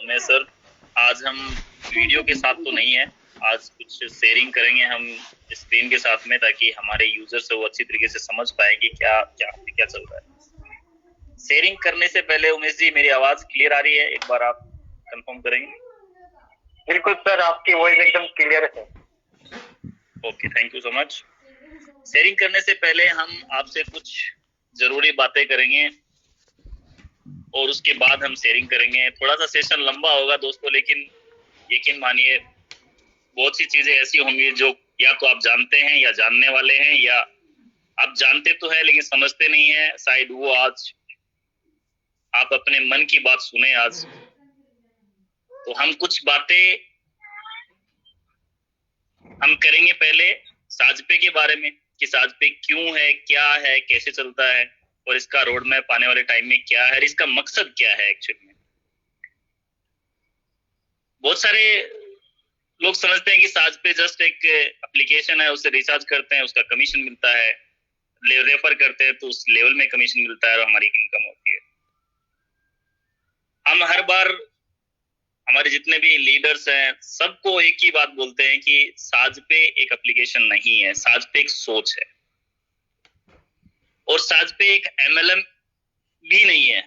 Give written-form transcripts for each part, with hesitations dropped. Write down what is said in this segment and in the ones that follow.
में सर। आज हम वीडियो के साथ तो नहीं है, आज कुछ शेयरिंग करेंगे हम स्क्रीन के साथ में, ताकि हमारे यूजर से वो अच्छी तरीके से समझ पाए कि क्या क्या क्या चल रहा है। शेयरिंग करने से पहले उमेश जी, मेरी आवाज क्लियर आ रही है? एक बार आप कंफर्म करेंगे? बिल्कुल सर, आपकी वॉइस एकदम क्लियर है। Okay, thank you so much. Sharing करने से पहले हम आपसे कुछ जरूरी बातें करेंगे और उसके बाद हम शेयरिंग करेंगे। थोड़ा सा सेशन लंबा होगा दोस्तों, लेकिन यकीन मानिए बहुत सी चीजें ऐसी होंगी जो या तो आप जानते हैं या जानने वाले हैं, या आप जानते तो है लेकिन समझते नहीं है। शायद वो आज आप अपने मन की बात सुने आज। तो हम कुछ बातें हम करेंगे पहले साजपे के बारे में, कि साजपे क्यों है, क्या है, कैसे चलता है, और इसका रोड मैप आने वाले टाइम में क्या है, इसका मकसद क्या है एक्चुअली में। बहुत सारे लोग समझते हैं कि साजपे जस्ट एक एप्लीकेशन है, उससे रिचार्ज करते हैं, उसका कमीशन मिलता है, रेफर करते हैं तो उस लेवल में कमीशन मिलता है और हमारी इनकम होती है। हम हर बार हमारे जितने भी लीडर्स हैं सबको एक ही बात बोलते हैं कि साजपे एक एप्लीकेशन नहीं है, साजपे एक सोच है, और साजपे एक एमएलएम भी नहीं है।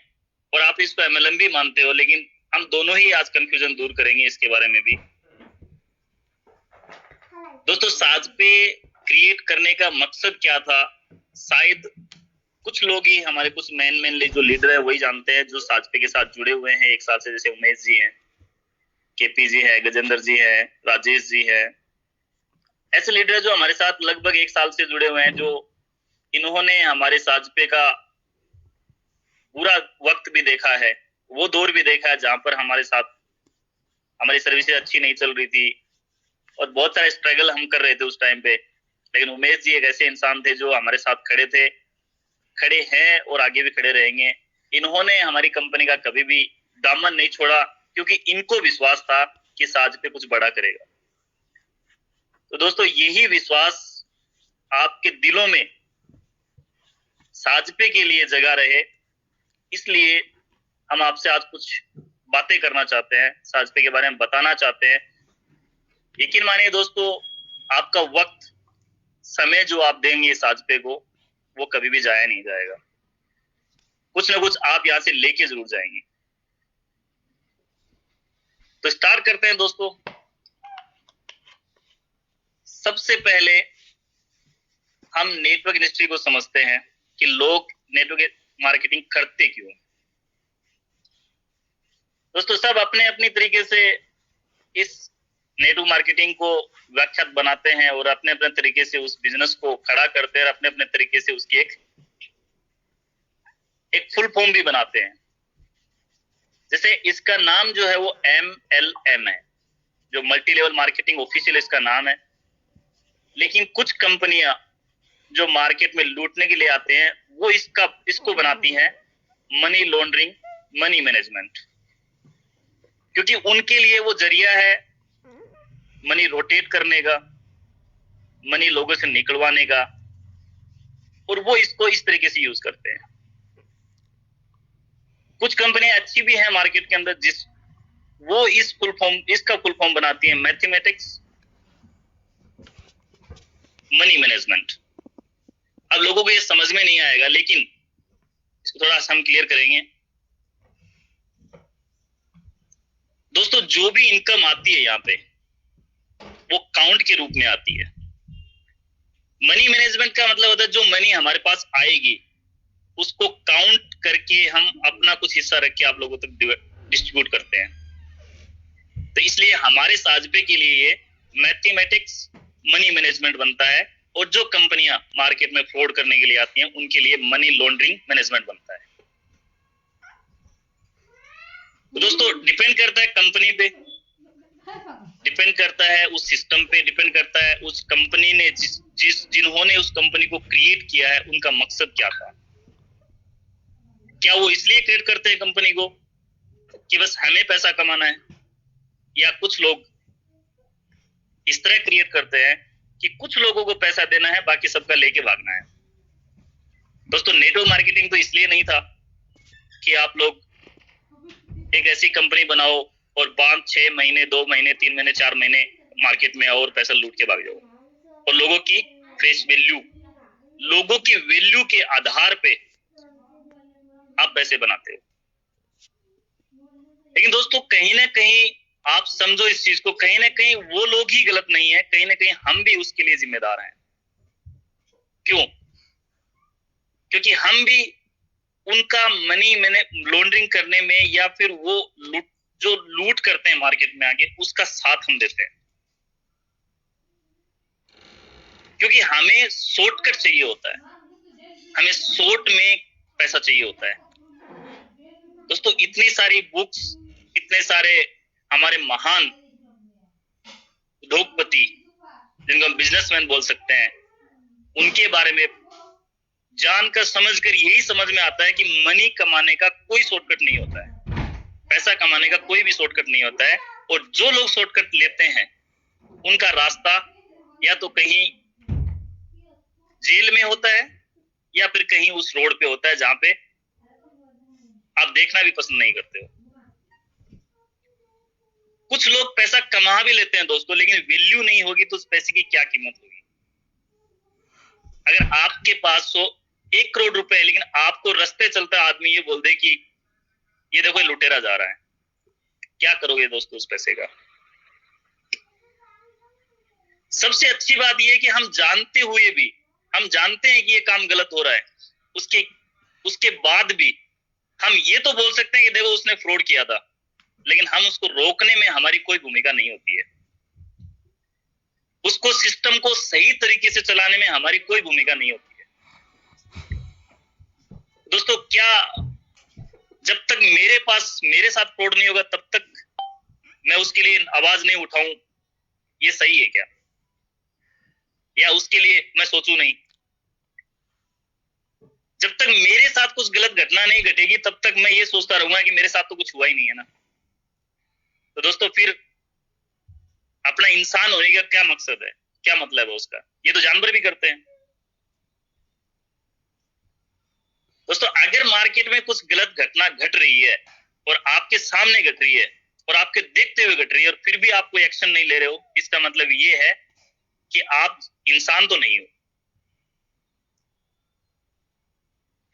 और आप इसको एमएलएम भी मानते हो, लेकिन हम दोनों ही आज कंफ्यूजन दूर करेंगे इसके बारे में भी। दोस्तों, साजपे क्रिएट करने का मकसद क्या था, शायद कुछ लोग ही, हमारे कुछ मेन जो लीडर है वही जानते हैं, जो साजपे के साथ जुड़े हुए हैं 1 साल से, जैसे उमेश जी हैं, केपी जी है, गजेंद्र जी है, राजेश जी है। ऐसे लीडर जो हमारे साथ लगभग 1 साल से जुड़े हुए हैं, जो इन्होंने हमारे साजपे का पूरा वक्त भी देखा है, वो दौर भी देखा है जहां पर हमारे साथ हमारी सर्विसेज अच्छी नहीं चल रही थी और बहुत सारे स्ट्रगल हम कर रहे थे उस टाइम पे। लेकिन उमेश जी एक ऐसे इंसान थे जो हमारे साथ खड़े थे, खड़े हैं और आगे भी खड़े रहेंगे। इन्होंने हमारी कंपनी का कभी भी दामन नहीं छोड़ा, क्योंकि इनको विश्वास था कि साजपे कुछ बड़ा करेगा। तो दोस्तों, यही विश्वास आपके दिलों में साजपे के लिए जगा रहे, इसलिए हम आपसे आज कुछ बातें करना चाहते हैं, साजपे के बारे में बताना चाहते हैं। यकीन मानिए दोस्तों, आपका वक्त, समय जो आप देंगे साजपे को, वो कभी भी जाया नहीं जाएगा। कुछ ना कुछ आप यहां से लेके जरूर जाएंगे। तो स्टार्ट करते हैं दोस्तों। सबसे पहले हम नेटवर्क इंडस्ट्री को समझते हैं कि लोग नेटवर्क मार्केटिंग करते क्यों। दोस्तों, सब अपने अपनी तरीके से इस नेटवर्क मार्केटिंग को व्याख्यात बनाते हैं और अपने अपने तरीके से उस बिजनेस को खड़ा करते हैं और अपने अपने तरीके से उसकी एक फुल फॉर्म भी बनाते हैं। जैसे इसका नाम जो है वो MLM है, जो मल्टी लेवल मार्केटिंग ऑफिशियल इसका नाम है। लेकिन कुछ कंपनियां जो मार्केट में लूटने के लिए आते हैं, वो इसको बनाती हैं मनी लॉन्ड्रिंग, मनी मैनेजमेंट, क्योंकि उनके लिए वो जरिया है मनी रोटेट करने का, मनी लोगों से निकलवाने का, और वो इसको इस तरीके से यूज करते हैं। कुछ कंपनियां अच्छी भी हैं मार्केट के अंदर, वो इसका फुल फॉर्म बनाती है मैथमेटिक्स, मनी मैनेजमेंट। अब लोगों को ये समझ में नहीं आएगा, लेकिन इसको थोड़ा सा हम क्लियर करेंगे। दोस्तों, जो भी इनकम आती है यहाँ पे, वो काउंट के रूप में आती है। मनी मैनेजमेंट का मतलब होता है जो मनी हमारे पास आएगी उसको काउंट करके हम अपना कुछ हिस्सा रख के आप लोगों तक डिस्ट्रीब्यूट करते हैं। तो इसलिए हमारे साजपे के लिए ये मैथमेटिक्स, मनी मैनेजमेंट बनता है, और जो कंपनियां मार्केट में फ्रॉड करने के लिए आती हैं उनके लिए मनी लॉन्ड्रिंग मैनेजमेंट बनता है। तो दोस्तों, डिपेंड करता है कंपनी पे, डिपेंड करता है उस सिस्टम पे, डिपेंड करता है उस कंपनी ने जिन्होंने उस कंपनी को क्रिएट किया है उनका मकसद क्या था। क्या वो इसलिए क्रिएट करते हैं कंपनी को कि बस हमें पैसा कमाना है, या कुछ लोग इस तरह क्रिएट करते हैं कि कुछ लोगों को पैसा देना है, बाकी सबका लेके भागना है। दोस्तों, नेटवर्क मार्केटिंग तो इसलिए नहीं था कि आप लोग एक ऐसी कंपनी बनाओ और 5-6 महीने, 2 महीने, 3 महीने, 4 महीने मार्केट में और पैसा लूट के भाग जाओ। और लोगों की फेस वैल्यू, लोगों की वैल्यू के आधार पे आप पैसे बनाते हो। लेकिन दोस्तों कहीं ना कहीं आप समझो इस चीज को, कहीं ना कहीं वो लोग ही गलत नहीं है, कहीं ना कहीं हम भी उसके लिए जिम्मेदार हैं। क्यों? क्योंकि हम भी उनका मनी मैंने लॉन्ड्रिंग करने में या फिर वो जो लूट करते हैं मार्केट में आगे, उसका साथ हम देते हैं। क्योंकि हमें शॉर्टकट चाहिए होता है, हमें शॉर्ट में पैसा चाहिए होता है। दोस्तों इतनी सारी बुक्स, इतने सारे हमारे महान उद्योगपति जिनको हम बिजनेसमैन बोल सकते हैं, उनके बारे में जानकर समझकर यही समझ में आता है कि मनी कमाने का कोई शॉर्टकट नहीं होता है, पैसा कमाने का कोई भी शॉर्टकट नहीं होता है। और जो लोग शॉर्टकट लेते हैं उनका रास्ता या तो कहीं जेल में होता है या फिर कहीं उस रोड पे होता है जहां पे आप देखना भी पसंद नहीं करते हो। कुछ लोग पैसा कमा भी लेते हैं दोस्तों, लेकिन वैल्यू नहीं होगी तो उस पैसे की क्या कीमत होगी। अगर आपके पास 1 करोड़ रुपए है, लेकिन आपको रास्ते चलता आदमी ये बोल दे कि ये देखो लुटेरा जा रहा है, क्या करोगे दोस्तों उस पैसे का? सबसे अच्छी बात यह है कि हम जानते हुए भी, हम जानते हैं कि ये काम गलत हो रहा है, उसके बाद भी हम ये तो बोल सकते हैं कि देखो उसने फ्रॉड किया था, लेकिन हम उसको रोकने में हमारी कोई भूमिका नहीं होती है। उसको सिस्टम को सही तरीके से चलाने में हमारी कोई भूमिका नहीं होती है। दोस्तों क्या जब तक मेरे साथ फ्रॉड नहीं होगा तब तक मैं उसके लिए आवाज नहीं उठाऊं, ये सही है क्या? या उसके लिए मैं सोचूं नहीं? जब तक मेरे साथ कुछ गलत घटना नहीं घटेगी तब तक मैं ये सोचता रहूंगा कि मेरे साथ तो कुछ हुआ ही नहीं है ना। तो दोस्तों फिर अपना इंसान होने का क्या मकसद है, क्या मतलब है उसका? ये तो जानवर भी करते हैं। दोस्तों अगर मार्केट में कुछ गलत घटना घट रही है और आपके सामने घट रही है और आपके देखते हुए घट रही है और फिर भी आप कोई एक्शन नहीं ले रहे हो, इसका मतलब ये है कि आप इंसान तो नहीं हो।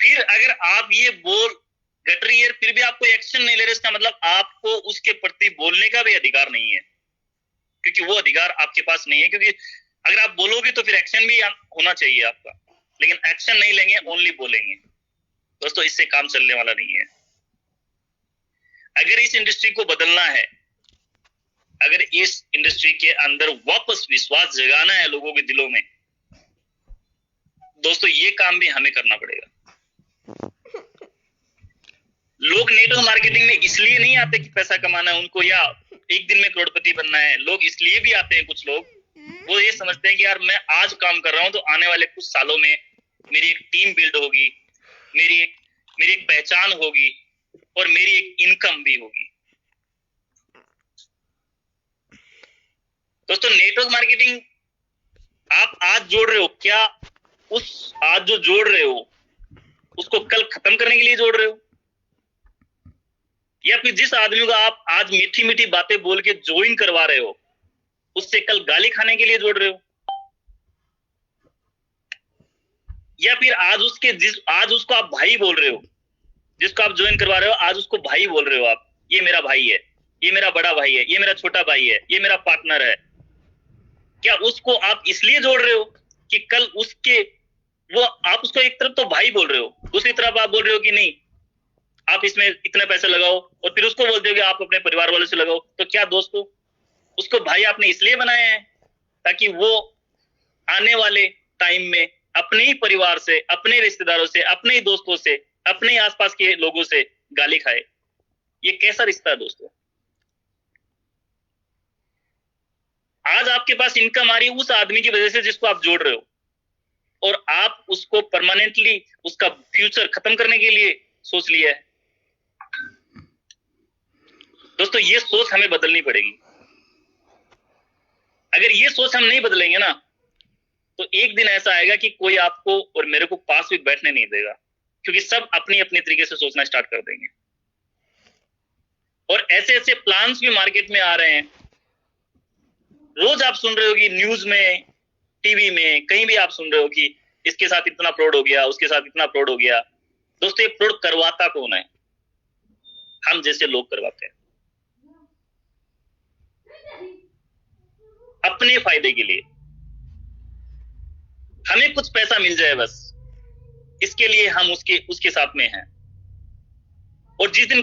फिर अगर आप ये घट रही है फिर भी आप कोई एक्शन नहीं ले रहे, इसका मतलब आपको उसके प्रति बोलने का भी अधिकार नहीं है, क्योंकि वो अधिकार आपके पास नहीं है। क्योंकि अगर आप बोलोगे तो फिर एक्शन भी होना चाहिए आपका, लेकिन एक्शन नहीं लेंगे, ओनली बोलेंगे। दोस्तों इससे काम चलने वाला नहीं है। अगर इस इंडस्ट्री को बदलना है, अगर इस इंडस्ट्री के अंदर वापस विश्वास जगाना है लोगों के दिलों में, दोस्तों ये काम भी हमें करना पड़ेगा। लोग नेटवर्क मार्केटिंग में इसलिए नहीं आते कि पैसा कमाना है उनको या एक दिन में करोड़पति बनना है। लोग इसलिए भी आते हैं, कुछ लोग वो ये समझते हैं कि यार मैं आज काम कर रहा हूं तो आने वाले कुछ सालों में मेरी एक टीम बिल्ड होगी, मेरी एक पहचान होगी और मेरी एक इनकम भी होगी। दोस्तों नेटवर्क मार्केटिंग आप आज जोड़ रहे हो क्या? उस आज जो जोड़ रहे हो उसको कल खत्म करने के लिए जोड़ रहे हो, या फिर जिस आदमी को आप आज मीठी मीठी बातें बोल के ज्वाइन करवा रहे हो उससे कल गाली खाने के लिए जोड़ रहे हो, या फिर आज उसको आप भाई बोल रहे हो, जिसको आप ज्वाइन करवा रहे हो आज उसको भाई बोल रहे हो आप, ये मेरा भाई है, ये मेरा बड़ा भाई है, ये मेरा छोटा भाई है, ये मेरा पार्टनर है। क्या उसको आप इसलिए जोड़ रहे हो कि कल आप उसको एक तरफ तो भाई बोल रहे हो, दूसरी तरफ आप बोल रहे हो कि नहीं आप इसमें इतने पैसे लगाओ, और फिर उसको बोल दोगे आप अपने परिवार वालों से लगाओ। तो क्या दोस्तों उसको भाई आपने इसलिए बनाया है ताकि वो आने वाले टाइम में अपने ही परिवार से, अपने रिश्तेदारों से, अपने ही दोस्तों से, अपने ही आसपास के लोगों से गाली खाए? ये कैसा रिश्ता है दोस्तों? आज आपके पास इनकम आ रही है उस आदमी की वजह से जिसको आप जोड़ रहे हो, और आप उसको परमानेंटली उसका फ्यूचर खत्म करने के लिए सोच लिया है। दोस्तों ये सोच हमें बदलनी पड़ेगी। अगर ये सोच हम नहीं बदलेंगे ना तो एक दिन ऐसा आएगा कि कोई आपको और मेरे को पास भी बैठने नहीं देगा, क्योंकि सब अपनी अपनी तरीके से सोचना स्टार्ट कर देंगे। और ऐसे ऐसे प्लान्स भी मार्केट में आ रहे हैं। रोज आप सुन रहे हो कि न्यूज में, टीवी में, कहीं भी आप सुन रहे हो कि इसके साथ इतना फ्रॉड हो गया, उसके साथ इतना फ्रॉड हो गया। दोस्तों ये फ्रॉड करवाता कौन है? हम जैसे लोग करवाते हैं अपने फायदे के लिए। हमें कुछ पैसा मिल जाए बस, इसके लिए हम उसके साथ में हैं। और जिस दिन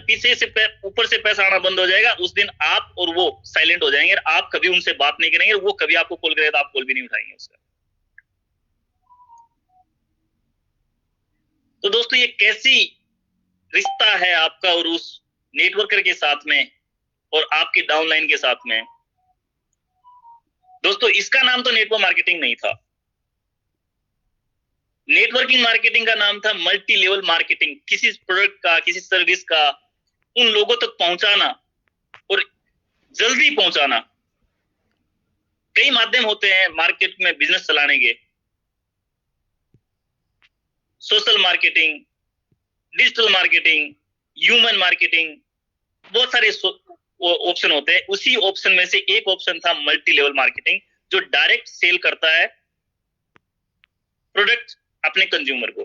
पीछे से ऊपर से पैसा आना बंद हो जाएगा, उस दिन आप और वो साइलेंट हो जाएंगे। आप कभी उनसे बात नहीं करेंगे, वो कभी आपको कॉल करेगा तो आप कॉल भी नहीं उठाएंगे उसका। तो दोस्तों ये कैसी रिश्ता है आपका और उस नेटवर्कर के साथ में और आपके डाउनलाइन के साथ में? दोस्तों इसका नाम तो नेटवर्क मार्केटिंग नहीं था। नेटवर्किंग मार्केटिंग का नाम था मल्टी लेवल मार्केटिंग। किसी प्रोडक्ट का, किसी सर्विस का उन लोगों तक पहुंचाना और जल्दी पहुंचाना। कई माध्यम होते हैं मार्केट में बिजनेस चलाने के, social marketing, digital marketing, human marketing, बहुत सारे ऑप्शन होते हैं। उसी ऑप्शन में से एक ऑप्शन था मल्टी लेवल मार्केटिंग, जो डायरेक्ट सेल करता है प्रोडक्ट अपने कंज्यूमर को।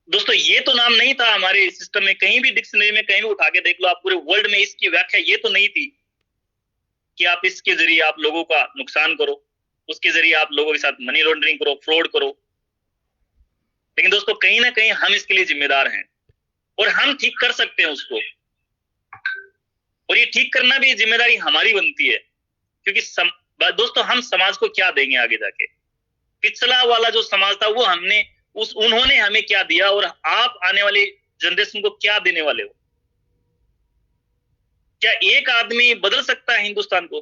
दोस्तों ये तो नाम नहीं था हमारे सिस्टम में, कहीं भी डिक्शनरी में कहीं भी उठा के देख लो आप, पूरे वर्ल्ड में इसकी व्याख्या ये तो नहीं थी कि आप इसके जरिए आप लोगों का नुकसान करो, उसके जरिए आप लोगों के साथ मनी लॉन्ड्रिंग करो, फ्रॉड करो। लेकिन दोस्तों कहीं ना कहीं हम इसके लिए जिम्मेदार हैं और हम ठीक कर सकते हैं उसको। और ये ठीक करना भी जिम्मेदारी हमारी बनती है, क्योंकि दोस्तों हम समाज को क्या देंगे आगे जाके? पिछला वाला जो समाज था वो उन्होंने हमें क्या दिया, और आप आने वाली जनरेशन को क्या देने वाले हो? क्या एक आदमी बदल सकता है हिंदुस्तान को?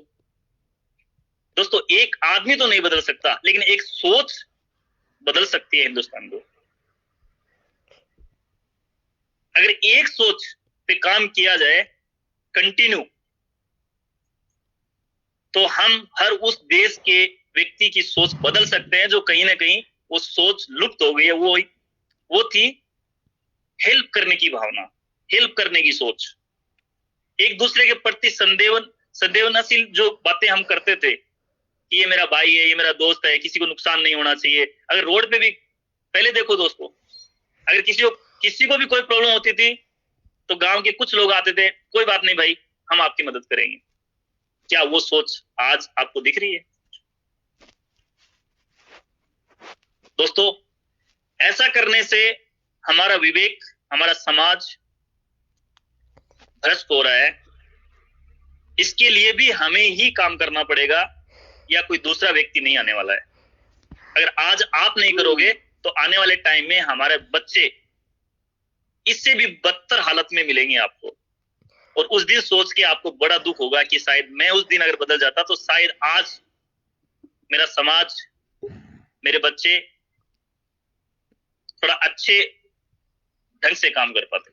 दोस्तों एक आदमी तो नहीं बदल सकता, लेकिन एक सोच बदल सकती है हिंदुस्तान को। अगर एक सोच पे काम किया जाए कंटिन्यू, तो हम हर उस देश के व्यक्ति की सोच बदल सकते हैं जो कहीं ना कहीं वो सोच लुप्त हो गई है। वो थी हेल्प करने की भावना, हेल्प करने की सोच, एक दूसरे के प्रति संवेदनशील जो बातें हम करते थे कि ये मेरा भाई है, ये मेरा दोस्त है, किसी को नुकसान नहीं होना चाहिए। अगर रोड पे भी पहले देखो दोस्तों, अगर किसी को भी कोई प्रॉब्लम होती थी तो गांव के कुछ लोग आते थे, कोई बात नहीं भाई हम आपकी मदद करेंगे। क्या वो सोच आज आपको दिख रही है? दोस्तों ऐसा करने से हमारा विवेक, हमारा समाज भ्रष्ट हो रहा है। इसके लिए भी हमें ही काम करना पड़ेगा, या कोई दूसरा व्यक्ति नहीं आने वाला है। अगर आज आप नहीं करोगे तो आने वाले टाइम में हमारे बच्चे इससे भी बदतर हालत में मिलेंगे आपको। और उस दिन सोच के आपको बड़ा दुख होगा कि शायद मैं उस दिन अगर बदल जाता तो शायद आज मेरा समाज, मेरे बच्चे थोड़ा अच्छे ढंग से काम कर पाते।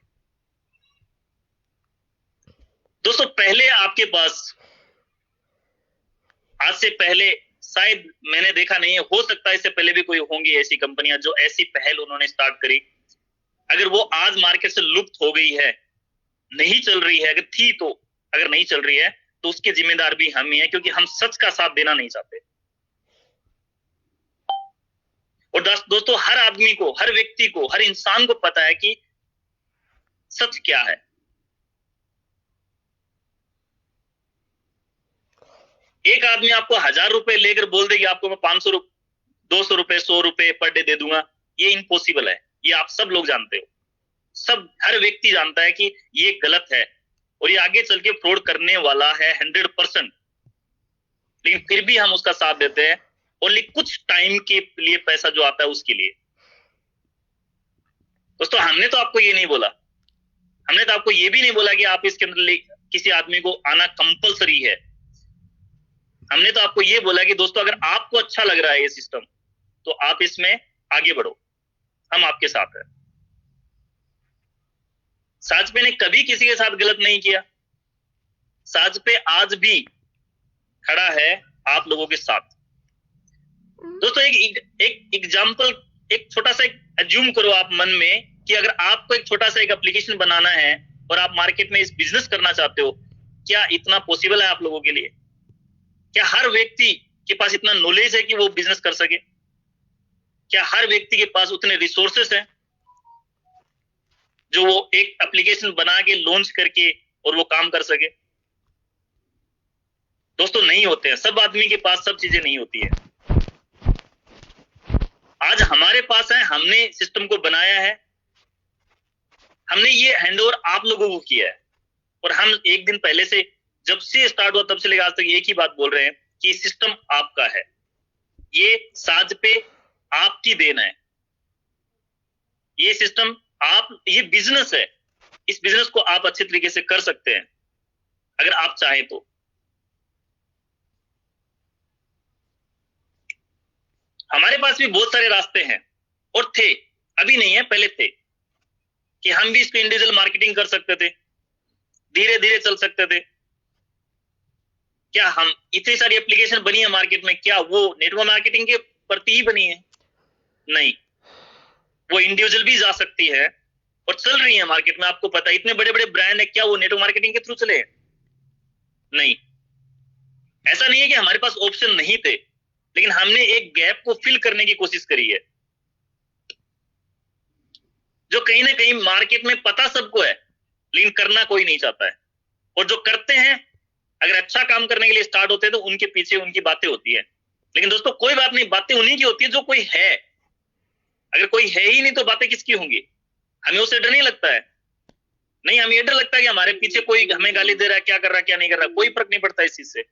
दोस्तों पहले आपके पास, आज से पहले शायद मैंने देखा नहीं है, हो सकता है इससे पहले भी कोई होंगी ऐसी कंपनियां जो ऐसी पहल उन्होंने स्टार्ट करी। अगर वो आज मार्केट से लुप्त हो गई है, नहीं चल रही है, अगर थी तो, अगर नहीं चल रही है तो उसके जिम्मेदार भी हम ही हैं, क्योंकि हम सच का साथ देना नहीं चाहते। और दोस्तों हर आदमी को, हर व्यक्ति को, हर इंसान को पता है कि सच क्या है। एक आदमी आपको 1000 रुपए लेकर बोल दे कि आपको मैं 500 200 रुपए, 100 रुपए पर डे दे दूंगा, ये इम्पॉसिबल है। ये आप सब लोग जानते हो, सब, हर व्यक्ति जानता है कि ये गलत है और ये आगे चल के फ्रॉड करने वाला है 100%। लेकिन फिर भी हम उसका साथ देते हैं, ओनली कुछ टाइम के लिए पैसा जो आता है उसके लिए। दोस्तों हमने तो आपको ये नहीं बोला, हमने तो आपको ये भी नहीं बोला कि आप इसके अंदर किसी आदमी को आना कंपलसरी है। हमने तो आपको ये बोला कि दोस्तों अगर आपको अच्छा लग रहा है ये सिस्टम तो आप इसमें आगे बढ़ो, हम आपके साथ हैं। साजपे ने कभी किसी के साथ गलत नहीं किया। साजपे आज भी खड़ा है आप लोगों के साथ। दोस्तों एक एग्जाम्पल, एक छोटा सा एज्यूम करो आप मन में कि अगर आपको एक छोटा सा एक एप्लीकेशन बनाना है और आप मार्केट में इस बिजनेस करना चाहते हो, क्या इतना पॉसिबल है आप लोगों के लिए? क्या हर व्यक्ति के पास इतना नॉलेज है कि वो बिजनेस कर सके? क्या हर व्यक्ति के पास उतने रिसोर्सेस हैं जो वो एक एप्लीकेशन बना के लॉन्च करके और वो काम कर सके? दोस्तों नहीं होते हैं, सब आदमी के पास सब चीजें नहीं होती है। आज हमारे पास है, हमने सिस्टम को बनाया है, हमने ये हैंडओवर आप लोगों को किया है, और हम एक दिन पहले से, जब से स्टार्ट हुआ तब से लेकर आज तक एक ही बात बोल रहे हैं कि सिस्टम आपका है, ये साज पे आपकी देन है, ये सिस्टम आप, ये बिजनेस है, इस बिजनेस को आप अच्छे तरीके से कर सकते हैं अगर आप चाहें तो। हमारे पास भी बहुत सारे रास्ते हैं, और थे, अभी नहीं है, पहले थे, कि हम भी इसको इंडिविजुअल मार्केटिंग कर सकते थे, धीरे धीरे चल सकते थे। क्या हम, इतनी सारी एप्लीकेशन बनी है मार्केट में, क्या वो नेटवर्क मार्केटिंग के प्रति ही बनी है? नहीं, वो इंडिविजुअल भी जा सकती है और चल रही है मार्केट में। आपको पता है इतने बड़े बड़े ब्रांड है, क्या वो नेटवर्क मार्केटिंग के थ्रू चले? नहीं। ऐसा नहीं है कि हमारे पास ऑप्शन नहीं थे, लेकिन हमने एक गैप को फिल करने की कोशिश करी है, जो कहीं ना कहीं मार्केट में पता सबको है लेकिन करना कोई नहीं चाहता है। और जो करते हैं, अगर अच्छा काम करने के लिए स्टार्ट होते हैं तो उनके पीछे उनकी बातें होती है। लेकिन दोस्तों कोई बात नहीं, बातें उन्हीं की होती है जो कोई है। अगर कोई है ही नहीं तो बातें किसकी होंगी? हमें उससे डर नहीं लगता है? नहीं, हमें ये डर लगता है कि हमारे पीछे कोई हमें गाली दे रहा है, क्या कर रहा है क्या नहीं कर रहा है, कोई फर्क नहीं पड़ता इस चीज से।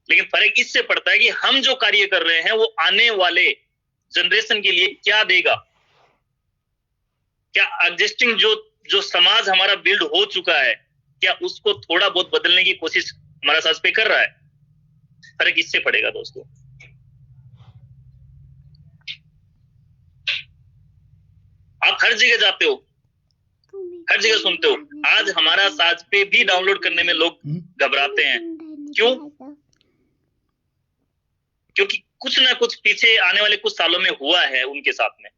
लेकिन फर्क इससे पड़ता है कि हम जो कार्य कर रहे हैं वो आने वाले जनरेशन के लिए क्या देगा। क्या एग्जिस्टिंग जो समाज हमारा बिल्ड हो चुका है, क्या उसको थोड़ा बहुत बदलने की कोशिश हमारा साथ पे कर रहा है? फर्क इससे पड़ेगा दोस्तों। आप हर जगह जाते हो, हर जगह सुनते हो, आज हमारा साज पे भी डाउनलोड करने में लोग घबराते हैं। क्यों? क्योंकि कुछ ना कुछ पीछे आने वाले कुछ सालों में हुआ है उनके साथ में,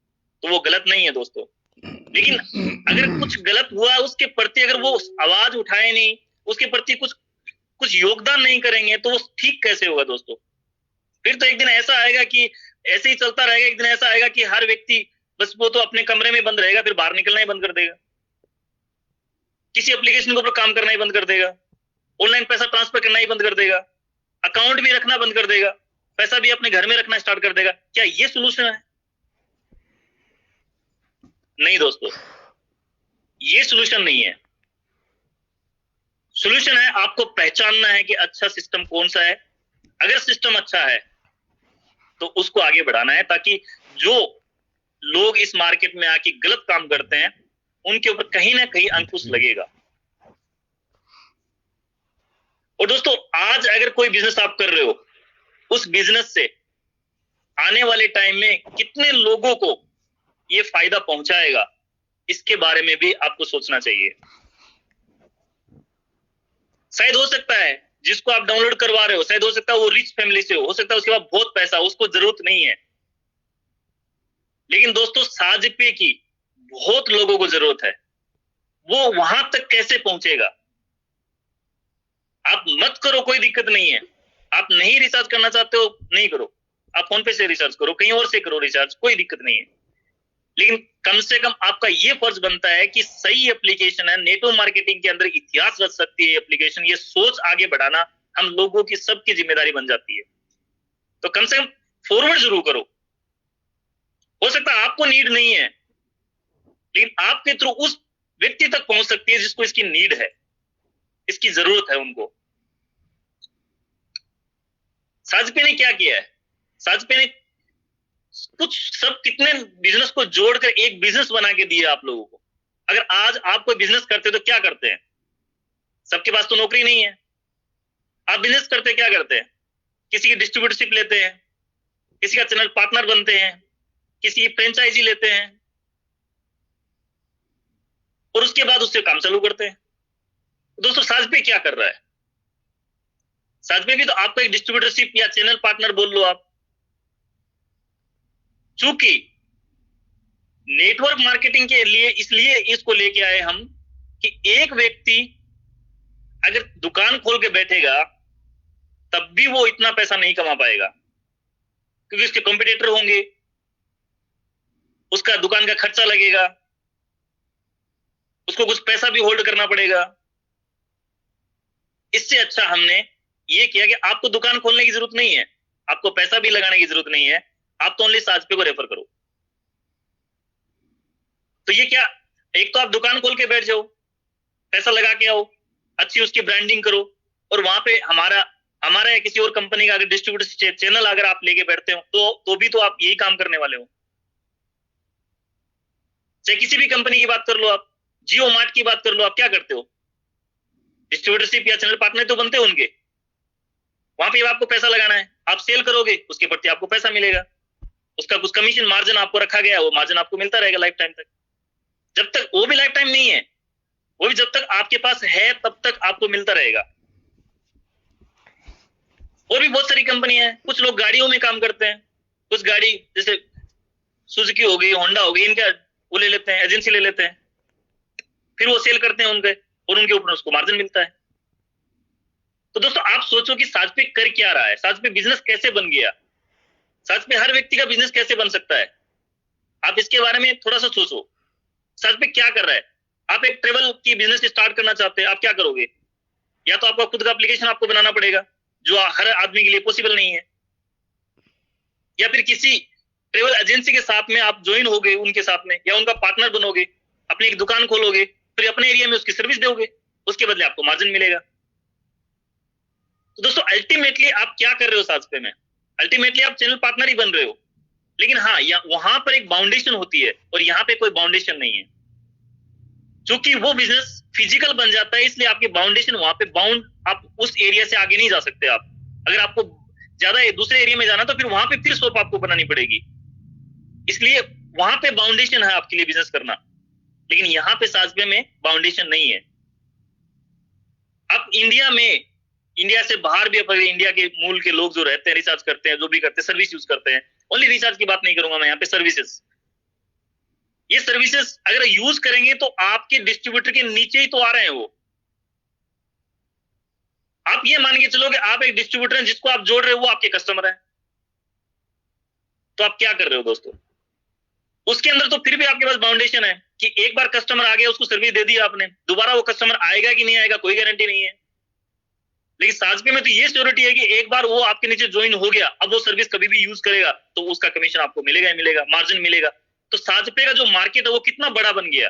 तो वो गलत नहीं है दोस्तों। लेकिन अगर कुछ गलत हुआ उसके प्रति अगर वो आवाज उठाए नहीं, उसके प्रति कुछ योगदान नहीं करेंगे, तो वो ठीक कैसे होगा दोस्तों? फिर तो एक दिन ऐसा आएगा कि ऐसे ही चलता रहेगा। एक दिन ऐसा आएगा कि हर व्यक्ति बस वो तो अपने कमरे में बंद रहेगा, फिर बाहर निकलना ही बंद कर देगा, किसी एप्लीकेशन के ऊपर काम करना ही बंद कर देगा, ऑनलाइन पैसा ट्रांसफर करना ही बंद कर देगा, अकाउंट भी रखना बंद कर देगा, पैसा भी अपने घर में रखना स्टार्ट कर देगा। क्या ये सोल्यूशन है? नहीं दोस्तों, ये सोल्यूशन नहीं है। सोल्यूशन है आपको पहचानना है कि अच्छा सिस्टम कौन सा है। अगर सिस्टम अच्छा है तो उसको आगे बढ़ाना है, ताकि जो लोग इस मार्केट में आके गलत काम करते हैं उनके ऊपर कहीं ना कहीं अंकुश लगेगा। और दोस्तों आज अगर कोई बिजनेस आप कर रहे हो, उस बिजनेस से आने वाले टाइम में कितने लोगों को ये फायदा पहुंचाएगा, इसके बारे में भी आपको सोचना चाहिए। शायद हो सकता है जिसको आप डाउनलोड करवा रहे हो, शायद हो सकता है वो रिच फैमिली से हो सकता है उसके पास बहुत पैसा, उसको जरूरत नहीं है। लेकिन दोस्तों साज पे की बहुत लोगों को जरूरत है। वो वहां तक कैसे पहुंचेगा? आप मत करो, कोई दिक्कत नहीं है। आप नहीं रिचार्ज करना चाहते हो, नहीं करो, आप फोन पे से रिचार्ज करो, कहीं और से करो रिचार्ज, कोई दिक्कत नहीं है। लेकिन कम से कम आपका ये फर्ज बनता है कि सही एप्लीकेशन है, नेटवर्क मार्केटिंग के अंदर इतिहास रच सकती है एप्लीकेशन, ये सोच आगे बढ़ाना हम लोगों की सबकी जिम्मेदारी बन जाती है। तो कम से कम फॉरवर्ड जरूर करो। हो सकता है आपको नीड नहीं है, लेकिन आपके थ्रू उस व्यक्ति तक पहुंच सकती है जिसको इसकी नीड है, इसकी जरूरत है उनको। साजपे ने क्या किया है? साजपे ने कुछ सब कितने बिजनेस को जोड़कर एक बिजनेस बना के दिया आप लोगों को। अगर आज आप कोई बिजनेस करते तो क्या करते हैं? सबके पास तो नौकरी नहीं है। आप बिजनेस करते क्या करते हैं? किसी की डिस्ट्रीब्यूटरशिप लेते हैं, किसी का चैनल पार्टनर बनते हैं, किसी की फ्रेंचाइजी लेते हैं और उसके बाद उससे काम चालू करते हैं। दोस्तों साजपे क्या कर रहा है? साजपे भी तो आपको एक डिस्ट्रीब्यूटरशिप या चैनल पार्टनर बोल लो आप। चूंकि नेटवर्क मार्केटिंग के लिए इसलिए इसको लेके आए हम कि एक व्यक्ति अगर दुकान खोल के बैठेगा तब भी वो इतना पैसा नहीं कमा पाएगा, क्योंकि उसके कॉम्पिटिटर होंगे, उसका दुकान का खर्चा लगेगा, उसको कुछ पैसा भी होल्ड करना पड़ेगा। इससे अच्छा हमने ये किया कि आपको दुकान खोलने की जरूरत नहीं है, आपको पैसा भी लगाने की जरूरत नहीं है, आप तो ओनली साजपे को रेफर करो। तो ये क्या, एक तो आप दुकान खोल के बैठ जाओ, पैसा लगा के आओ, अच्छी उसकी ब्रांडिंग करो, और वहां पे हमारा या किसी और कंपनी का अगर डिस्ट्रीब्यूटर चैनल अगर आप लेके बैठते हो तो भी तो आप यही काम करने वाले हो। चाहे किसी भी कंपनी की बात कर लो, आप जियो मार्ट की बात कर लो, आप क्या करते हो, डिस्ट्रीब्यूटरशिप या चैनल पार्टनर तो बनते हो उनके, वहां पे आपको पैसा लगाना है, आप सेल करोगे उसके प्रति आपको पैसा मिलेगा, उसका कुछ कमीशन मार्जिन आपको रखा गया है, वो मार्जिन आपको मिलता रहेगा लाइफ टाइम तक। जब तक वो भी लाइफ टाइम नहीं है, वो भी जब तक आपके पास है तब तक आपको मिलता रहेगा। और भी बहुत सारी कंपनियां हैं, कुछ लोग गाड़ियों में काम करते हैं, कुछ गाड़ी जैसे सुजुकी हो गई, होंडा हो गई, इनका वो ले लेते हैं, एजेंसी ले लेते हैं, फिर वो सेल करते हैं उनके, और उनके ऊपर उसको मार्जिन मिलता है। तो दोस्तों आप सोचो कि साजपे कर क्या रहा है, साजपे बिजनेस कैसे बन गया, साजपे हर व्यक्ति का बिजनेस कैसे बन सकता है, आप इसके बारे में थोड़ा सा सोचो। साजपे क्या कर रहा है, आप एक ट्रेवल की बिजनेस स्टार्ट करना चाहते हैं, आप क्या करोगे, या तो आपका खुद का एप्लीकेशन आपको बनाना पड़ेगा जो हर आदमी के लिए पॉसिबल नहीं है, या फिर किसी ट्रेवल एजेंसी के साथ में आप ज्वाइन होगे उनके साथ में, या उनका पार्टनर बनोगे, अपनी एक दुकान खोलोगे, फिर अपने एरिया में उसकी सर्विस दोगे, उसके बदले आपको मार्जिन मिलेगा। तो दोस्तों अल्टीमेटली आप क्या कर रहे हो साजपे में, अल्टीमेटली आप चैनल पार्टनर ही बन रहे हो, लेकिन हाँ वहां पर एक बाउंडेशन होती है और यहाँ पे कोई बाउंडेशन नहीं है। क्योंकि वो बिजनेस फिजिकल बन जाता है, इसलिए आपकी बाउंडेशन वहां पे बाउंड, आप उस एरिया से आगे नहीं जा सकते। आप अगर आपको ज्यादा दूसरे एरिया में जाना तो फिर वहां पे फिर शॉप आपको बनानी पड़ेगी, इसलिए वहां पे बाउंडेशन है आपके लिए बिजनेस करना, लेकिन यहाँ पे साजपे में बाउंडेशन नहीं है। आप इंडिया से बाहर भी अगर इंडिया के मूल के लोग जो रहते हैं, रिचार्ज करते हैं, जो भी करते हैं, सर्विस यूज करते हैं, ओनली रिचार्ज की बात नहीं करूंगा मैं यहाँ पे, सर्विसेज, ये सर्विसेज अगर यूज करेंगे तो आपके डिस्ट्रीब्यूटर के नीचे ही तो आ रहे हैं वो। आप ये मान के चलो कि आप एक डिस्ट्रीब्यूटर हैं, जिसको आप जोड़ रहे हो वो आपके कस्टमर है, तो आप क्या कर रहे हो दोस्तों, उसके अंदर तो फिर भी आपके पास बाउंडेशन है कि एक बार कस्टमर आ गया, उसको सर्विस दे दी आपने, दोबारा वो कस्टमर आएगा कि नहीं आएगा कोई गारंटी नहीं है। लेकिन साजपे में तो ये सिक्योरिटी है कि एक बार वो आपके नीचे ज्वाइन हो गया, अब वो सर्विस कभी भी यूज करेगा तो उसका कमीशन आपको मिलेगा ही मिलेगा, मार्जिन मिलेगा। तो साजपे का जो मार्केट है वो कितना बड़ा बन गया।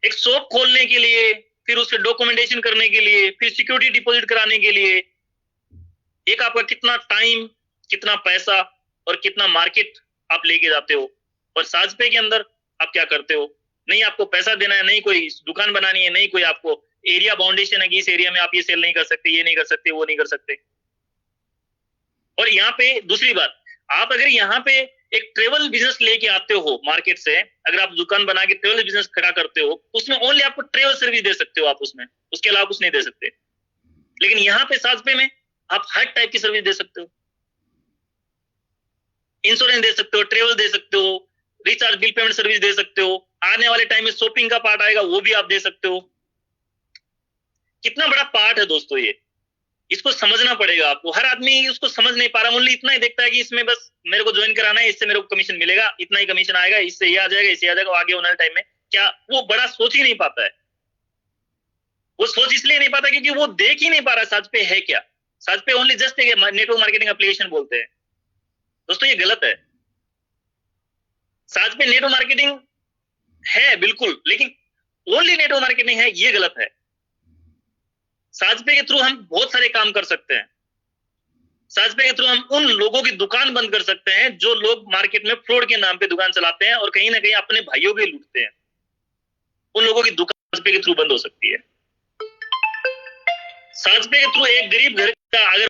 एक शॉप खोलने के लिए, फिर उसके डॉक्यूमेंटेशन करने के लिए, फिर सिक्योरिटी डिपॉजिट कराने के लिए, एक आपका कितना टाइम, कितना पैसा और कितना मार्केट आप लेके जाते हो। और साजपे के अंदर आप क्या करते हो, नहीं आपको पैसा देना है, नहीं कोई दुकान बनानी है, नहीं कोई आपको एरिया बाउंडेशन है कि इस एरिया में आप ये सेल नहीं कर सकते, ये नहीं कर सकते, वो नहीं कर सकते। और यहाँ पे दूसरी बात, आप अगर यहाँ पे एक ट्रेवल बिजनेस लेके आते हो मार्केट से, अगर आप दुकान बना के ट्रेवल बिजनेस खड़ा करते हो, उसमें ओनली आपको ट्रेवल सर्विस दे सकते हो आप उसमें, उसके अलावा कुछ नहीं दे सकते। लेकिन यहाँ पे साजपे में आप हर टाइप की सर्विस दे सकते हो, इंश्योरेंस दे सकते हो, ट्रेवल दे सकते हो, रिचार्ज बिल पेमेंट सर्विस दे सकते हो, आने वाले टाइम में शॉपिंग का पार्ट आएगा वो भी आप दे सकते हो। कितना बड़ा पार्ट है दोस्तों ये, इसको समझना पड़ेगा आपको। हर आदमी उसको समझ नहीं पा रहा, ओनली इतना ही देखता है कि इसमें बस मेरे को ज्वाइन कराना है, इससे मेरे को कमीशन मिलेगा, इतना ही कमीशन आएगा, इससे ये आ जाएगा, इससे आ जाएगा, आगे होने वाले टाइम में क्या, वो बड़ा सोच ही नहीं पाता है। वो सोच इसलिए नहीं पाता क्योंकि वो देख ही नहीं पा रहा साजपे है क्या। साजपे ओनली जस्ट एक नेटवर्क मार्केटिंग एप्लीकेशन बोलते हैं दोस्तों, ये गलत है। साजपे नेटवर्क मार्केटिंग है बिल्कुल, लेकिन ओनली नेटवर्क मार्केटिंग है, ये गलत है। साजपे के थ्रू हम बहुत सारे काम कर सकते हैं। साजपे के थ्रू हम उन लोगों की दुकान बंद कर सकते हैं जो लोग मार्केट में फ्रॉड के नाम पे दुकान चलाते हैं और कहीं ना कहीं अपने भाइयों को लूटते हैं, उन लोगों की दुकान साजपे के थ्रू बंद हो सकती है। साजपे के थ्रू एक गरीब घर का अगर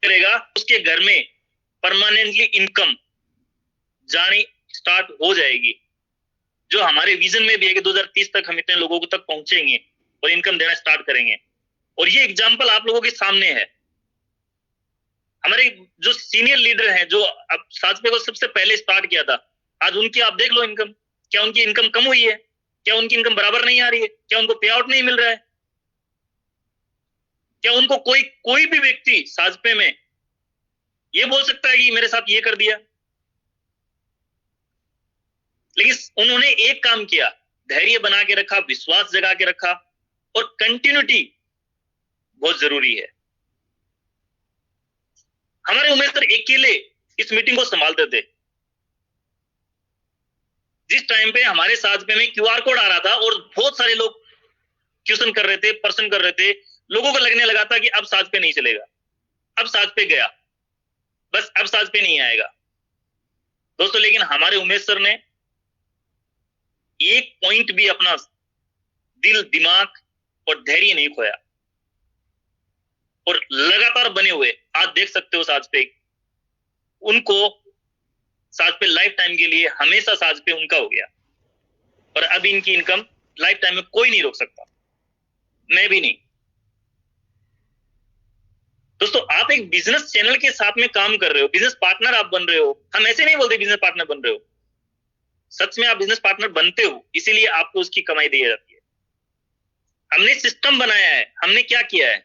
करेगा, उसके घर में परमानेंटली इनकम जानी स्टार्ट हो जाएगी, जो हमारे विजन में भी है कि 2030 तक हम इतने लोगों को तक पहुंचेंगे और इनकम देना स्टार्ट करेंगे। और ये एग्जाम्पल आप लोगों के सामने है। हमारे जो सीनियर लीडर हैं, जो अब साजपे को सबसे पहले स्टार्ट किया था, आज उनकी आप देख लो इनकम, क्या उनकी इनकम कम हुई है? क्या उनकी इनकम बराबर नहीं आ रही है? क्या उनको पे आउट नहीं मिल रहा है? क्या उनको कोई भी व्यक्ति साजपे में ये बोल सकता है कि मेरे साथ ये कर दिया? लेकिन उन्होंने एक काम किया, धैर्य बना के रखा, विश्वास जगा के रखा, और कंटिन्यूटी बहुत जरूरी है। हमारे उमेश सर अकेले इस मीटिंग को संभालते थे। जिस टाइम पे हमारे साजपे में क्यूआर कोड आ रहा था और बहुत सारे लोग क्वेश्चन कर रहे थे, प्रश्न कर रहे थे, लोगों को लगने लगा था कि अब साजपे नहीं चलेगा, अब साजपे गया, बस अब साजपे नहीं आएगा दोस्तों। लेकिन हमारे उमेश सर ने एक पॉइंट भी अपना दिल, दिमाग और धैर्य नहीं खोया, और लगातार बने हुए आज देख सकते हो साजपे। उनको साजपे लाइफ टाइम के लिए हमेशा साजपे उनका हो गया, और अब इनकी इनकम लाइफ टाइम में कोई नहीं रोक सकता, मैं भी नहीं। दोस्तों, आप एक बिजनेस चैनल के साथ में काम कर रहे हो, बिजनेस पार्टनर आप बन रहे हो। हम ऐसे नहीं बोलते बिजनेस पार्टनर बन रहे हो, सच में आप बिजनेस पार्टनर बनते हो, इसीलिए आपको उसकी कमाई दी जाती है। हमने सिस्टम बनाया है, हमने क्या किया है,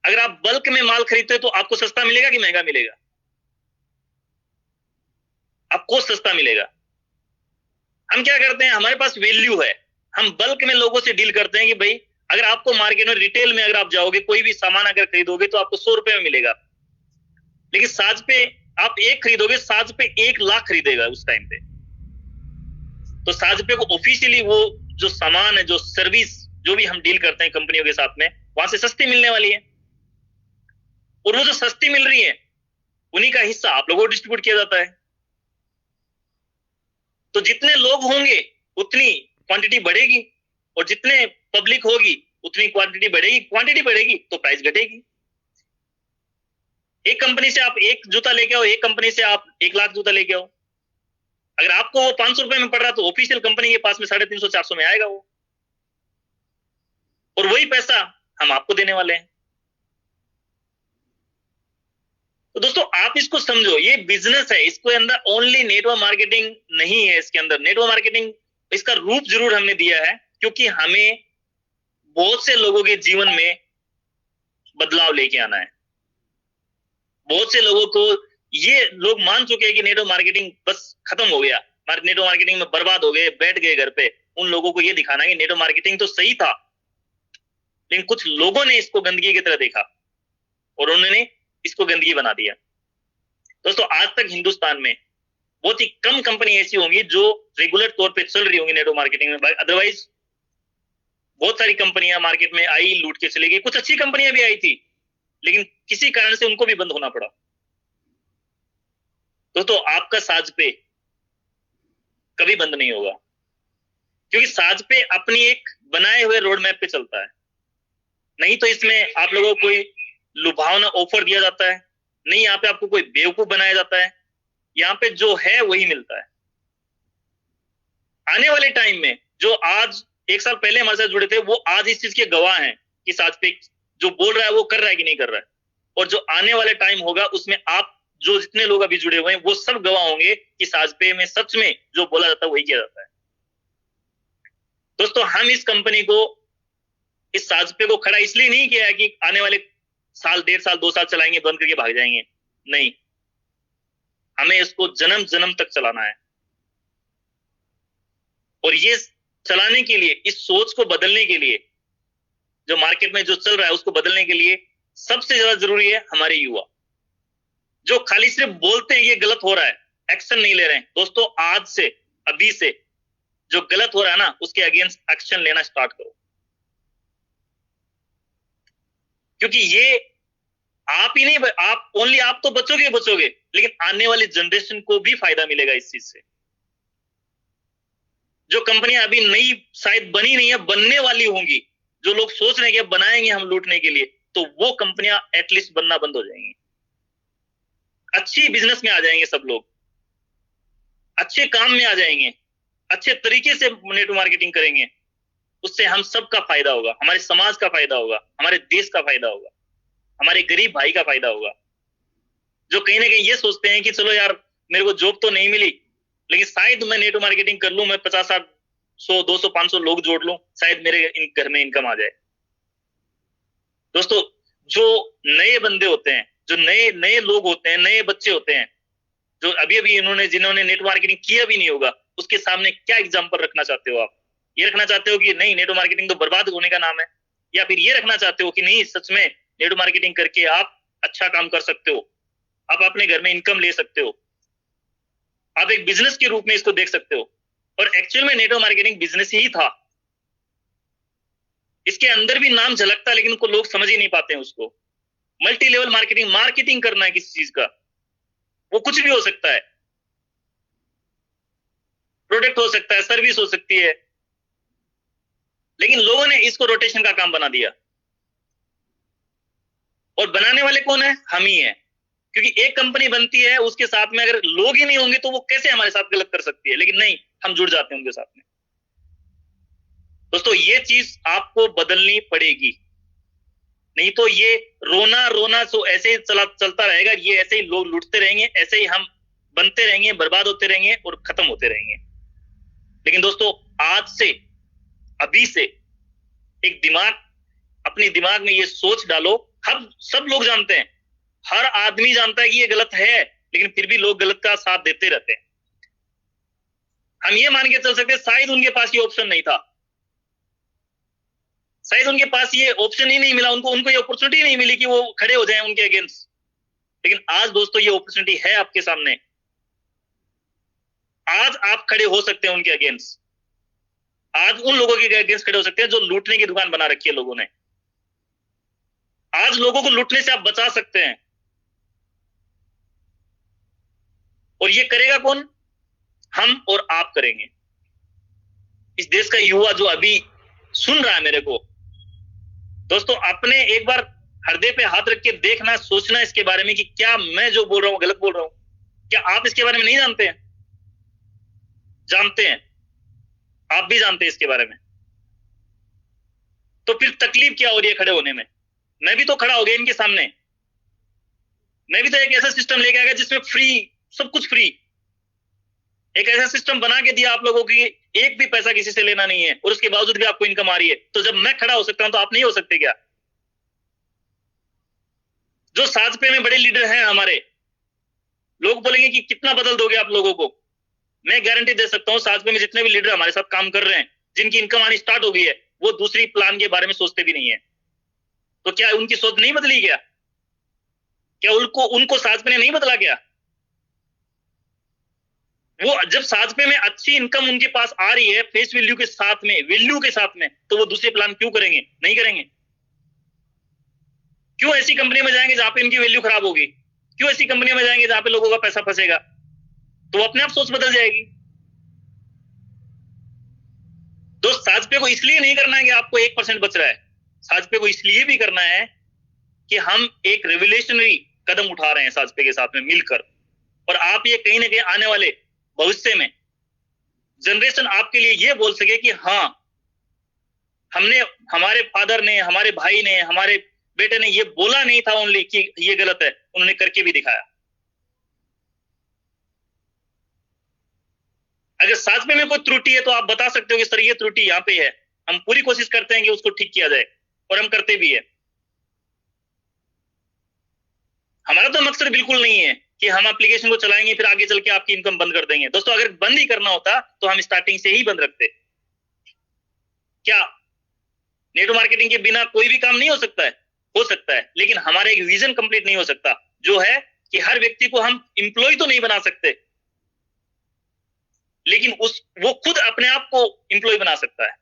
अगर आप बल्क में माल खरीदते हो तो आपको सस्ता मिलेगा कि महंगा मिलेगा? आपको सस्ता मिलेगा। हम क्या करते हैं, हमारे पास वैल्यू है, हम बल्क में लोगों से डील करते हैं कि भाई अगर आपको मार्केट में रिटेल में अगर आप जाओगे, कोई भी सामान अगर खरीदोगे तो आपको 100 रुपए में मिलेगा, लेकिन साजपे आप एक खरीदोगे, साजपे 1 लाख खरीदेगा उस टाइम पे। तो साजपे को ऑफिशियली वो जो सामान है, जो सर्विस, जो भी हम डील करते हैं कंपनियों के साथ में, वहां से सस्ती मिलने वाली है, और वो जो सस्ती मिल रही है उन्हीं का हिस्सा आप लोगों को डिस्ट्रीब्यूट किया जाता है। तो जितने लोग होंगे उतनी क्वांटिटी बढ़ेगी, और जितने पब्लिक होगी उतनी क्वांटिटी बढ़ेगी, क्वांटिटी बढ़ेगी तो प्राइस घटेगी। एक कंपनी से आप 1 जूता लेके आओ, एक कंपनी से आप 1 लाख जूता लेके आओ, अगर आपको वो 500 रुपए में पड़ रहा तो ऑफिशियल कंपनी के पास में 350-400 में आएगा वो, और वही पैसा हम आपको देने वाले हैं। तो दोस्तों, आप इसको समझो, ये बिजनेस है, इसके अंदर ओनली नेटवर्क मार्केटिंग नहीं है। इसके अंदर नेटवर्क मार्केटिंग इसका रूप जरूर हमने दिया है, क्योंकि हमें बहुत से लोगों के जीवन में बदलाव लेके आना है। बहुत से लोगों को ये लोग मान चुके हैं कि नेटवर्क मार्केटिंग बस खत्म हो गया, नेटवर्क मार्केटिंग में बर्बाद हो गए, बैठ गए घर पे। उन लोगों को ये दिखाना है कि नेटवर्क मार्केटिंग तो सही था, लेकिन कुछ लोगों ने इसको गंदगी की तरह देखा और उन्होंने इसको गंदगी बना दिया। दोस्तों, आज तक हिंदुस्तान में बहुत ही कम कंपनी ऐसी होंगी जो रेगुलर तौर पे चल रही होंगी नेटवर्क मार्केटिंग में। अदरवाइज बहुत सारी कंपनियां मार्केट में आई, लूट के चली गई। कुछ अच्छी कंपनियां भी आई थी, लेकिन किसी कारण से उनको भी बंद होना पड़ा। दोस्तों, आपका साजपे कभी बंद नहीं होगा, क्योंकि साजपे अपनी एक बनाए हुए रोड मैप पे चलता है। नहीं तो इसमें आप लोगों को कोई लुभावना ऑफर दिया जाता है, नहीं यहाँ पे आपको कोई बेवकूफ बनाया जाता है। यहाँ पे जो है वही मिलता है। आने वाले टाइम में जो आज 1 साल पहले हमारे साथ जुड़े थे, वो आज इस चीज के गवाह हैं कि साजपे जो बोल रहा है वो कर रहा है कि नहीं कर रहा है। और जो आने वाले टाइम होगा उसमें आप जो जितने लोग अभी जुड़े हुए हैं वो सब गवाह होंगे कि साजपे में सच में जो बोला जाता है वही किया जाता है। दोस्तों, हम इस कंपनी को, इस साजपे को खड़ा इसलिए नहीं किया है कि आने वाले साल, 1.5 साल, 2 साल चलाएंगे, बंद करके भाग जाएंगे। नहीं, हमें इसको जन्म जन्म तक चलाना है। और ये चलाने के लिए, इस सोच को बदलने के लिए, जो मार्केट में जो चल रहा है उसको बदलने के लिए सबसे ज्यादा जरूरी है हमारे युवा, जो खाली सिर्फ बोलते हैं ये गलत हो रहा है, एक्शन नहीं ले रहे हैं। दोस्तों, आज से, अभी से जो गलत हो रहा है ना, उसके अगेंस्ट एक्शन लेना स्टार्ट करो, क्योंकि ये आप ही नहीं, आप ओनली आप तो बचोगे, लेकिन आने वाली जनरेशन को भी फायदा मिलेगा इस चीज से। जो कंपनियां अभी नई शायद बनी नहीं है, बनने वाली होंगी, जो लोग सोच रहे हैं कि बनाएंगे हम लूटने के लिए, तो वो कंपनियां एटलीस्ट बनना बंद हो जाएंगी। अच्छी बिजनेस में आ जाएंगे सब लोग, अच्छे काम में आ जाएंगे, अच्छे तरीके से नेटवर्क मार्केटिंग करेंगे। उससे हम सबका फायदा होगा, हमारे समाज का फायदा होगा, हमारे देश का फायदा होगा, हमारे गरीब भाई का फायदा होगा। जो कहीं ना कहीं ये सोचते हैं कि चलो यार मेरे को जॉब तो नहीं मिली, लेकिन शायद मैं नेटवर्क मार्केटिंग कर लूं, मैं 50-60-100-200-500 लोग जोड़ लूं, शायद मेरे घर में इनकम आ जाए। दोस्तों, जो नए बंदे होते हैं, जो नए नए लोग होते हैं, नए बच्चे होते हैं, जो अभी अभी जिन्होंने नेटवर्क मार्केटिंग किया भी नहीं होगा, उसके सामने क्या एग्जाम्पल रखना चाहते हो आप? ये रखना चाहते हो कि नहीं नेटवर्क मार्केटिंग तो बर्बाद होने का नाम है, या फिर ये रखना चाहते हो कि नहीं सच में नेटवर्क मार्केटिंग करके आप अच्छा काम कर सकते हो, आप अपने घर में इनकम ले सकते हो, आप एक बिजनेस के रूप में इसको देख सकते हो? और एक्चुअल में नेटवर्क मार्केटिंग बिजनेस ही था, इसके अंदर भी नाम झलकता, लेकिन उनको लोग समझ ही नहीं पाते हैं उसको। मल्टी लेवल मार्केटिंग, मार्केटिंग करना है किसी चीज का, वो कुछ भी हो सकता है, प्रोडक्ट हो सकता है, सर्विस हो सकती है, लेकिन लोगों ने इसको रोटेशन का काम बना दिया। और बनाने वाले कौन है? हम ही है, क्योंकि एक कंपनी बनती है, उसके साथ में अगर लोग ही नहीं होंगे तो वो कैसे हमारे साथ गलत कर सकती है? लेकिन नहीं, हम जुड़ जाते हैं उनके साथ में। दोस्तों, ये चीज आपको बदलनी पड़ेगी, नहीं तो ये रोना रोना तो ऐसे ही चलता रहेगा, ये ऐसे ही लोग लूटते रहेंगे, ऐसे ही हम बनते रहेंगे, बर्बाद होते रहेंगे और खत्म होते रहेंगे। लेकिन दोस्तों, आज से, अभी से एक अपने दिमाग में ये सोच डालो, हम सब लोग जानते हैं, हर आदमी जानता है कि ये गलत है, लेकिन फिर भी लोग गलत का साथ देते रहते हैं। हम ये मान के चल सकते हैं शायद उनके पास ये ऑप्शन नहीं था, शायद उनके पास ये ऑप्शन ही नहीं मिला, उनको ये अपॉर्चुनिटी नहीं मिली कि वो खड़े हो जाएं उनके अगेंस्ट। लेकिन आज दोस्तों ये अपॉर्चुनिटी है आपके सामने, आज आप खड़े हो सकते हैं उनके अगेंस्ट, आज उन लोगों के अगेंस्ट खड़े हो सकते हैं जो लूटने की दुकान बना रखी है लोगों ने। आज लोगों को लूटने से आप बचा सकते हैं, और ये करेगा कौन? हम और आप करेंगे। इस देश का युवा जो अभी सुन रहा है मेरे को, दोस्तों अपने एक बार हृदय पे हाथ रख के देखना, सोचना इसके बारे में कि क्या मैं जो बोल रहा हूं गलत बोल रहा हूं? क्या आप इसके बारे में नहीं जानते हैं? जानते हैं, आप भी जानते हैं इसके बारे में, तो फिर तकलीफ क्या हो रही है खड़े होने में? मैं भी तो खड़ा हो गया इनके सामने, मैं भी तो एक ऐसा सिस्टम लेके आ गया जिसमें फ्री, सब कुछ फ्री, एक ऐसा सिस्टम बना के दिया आप लोगों की, एक भी पैसा किसी से लेना नहीं है, और उसके बावजूद भी आपको इनकम आ रही है। तो जब मैं खड़ा हो सकता हूं तो आप नहीं हो सकते क्या? जो साजपे में बड़े लीडर हैं हमारे, लोग बोलेंगे कि कितना बदल दोगे आप लोगों को? मैं गारंटी दे सकता हूं, साजपे में जितने भी लीडर हमारे साथ काम कर रहे हैं, जिनकी इनकम आनी स्टार्ट हो गई है, वो दूसरी प्लान के बारे में सोचते भी नहीं है। तो क्या उनकी सोच नहीं बदली क्या? क्या उनको साजपे ने नहीं बदला क्या? वो जब साजपे में अच्छी इनकम उनके पास आ रही है फेस वैल्यू के साथ में, वैल्यू के साथ में, तो वो दूसरे प्लान क्यों करेंगे? नहीं करेंगे। क्यों ऐसी कंपनी में जाएंगे जहां पे इनकी वैल्यू खराब होगी? क्यों ऐसी कंपनी में जाएंगे जहां पे लोगों का पैसा फंसेगा? तो अपने आप सोच बदल जाएगी। दोस्त, साजपे को इसलिए नहीं करना है कि आपको 1% बच रहा है, साजपे को इसलिए भी करना है कि हम एक रेवोल्यूशनरी कदम उठा रहे हैं साजपे के साथ में मिलकर, और आप ये कहीं ना कहीं आने वाले भविष्य में जनरेशन आपके लिए ये बोल सके कि हाँ, हमने, हमारे फादर ने, हमारे भाई ने, हमारे बेटे ने ये बोला नहीं था ओनली कि ये गलत है, उन्होंने करके भी दिखाया। अगर साजपे में कोई त्रुटि है तो आप बता सकते हो कि सर ये त्रुटि यहाँ पे है, हम पूरी कोशिश करते हैं कि उसको ठीक किया जाए, और हम करते भी है। हमारा तो मकसद बिल्कुल नहीं है कि हम एप्लीकेशन को चलाएंगे फिर आगे चल के आपकी इनकम बंद कर देंगे। दोस्तों, अगर बंद ही करना होता तो हम स्टार्टिंग से ही बंद रखते। क्या नेटवर्क मार्केटिंग के बिना कोई भी काम नहीं हो सकता है? हो सकता है, लेकिन हमारा एक विजन कंप्लीट नहीं हो सकता, जो है कि हर व्यक्ति को हम एम्प्लॉय तो नहीं बना सकते, लेकिन वो खुद अपने आप को एम्प्लॉय बना सकता है।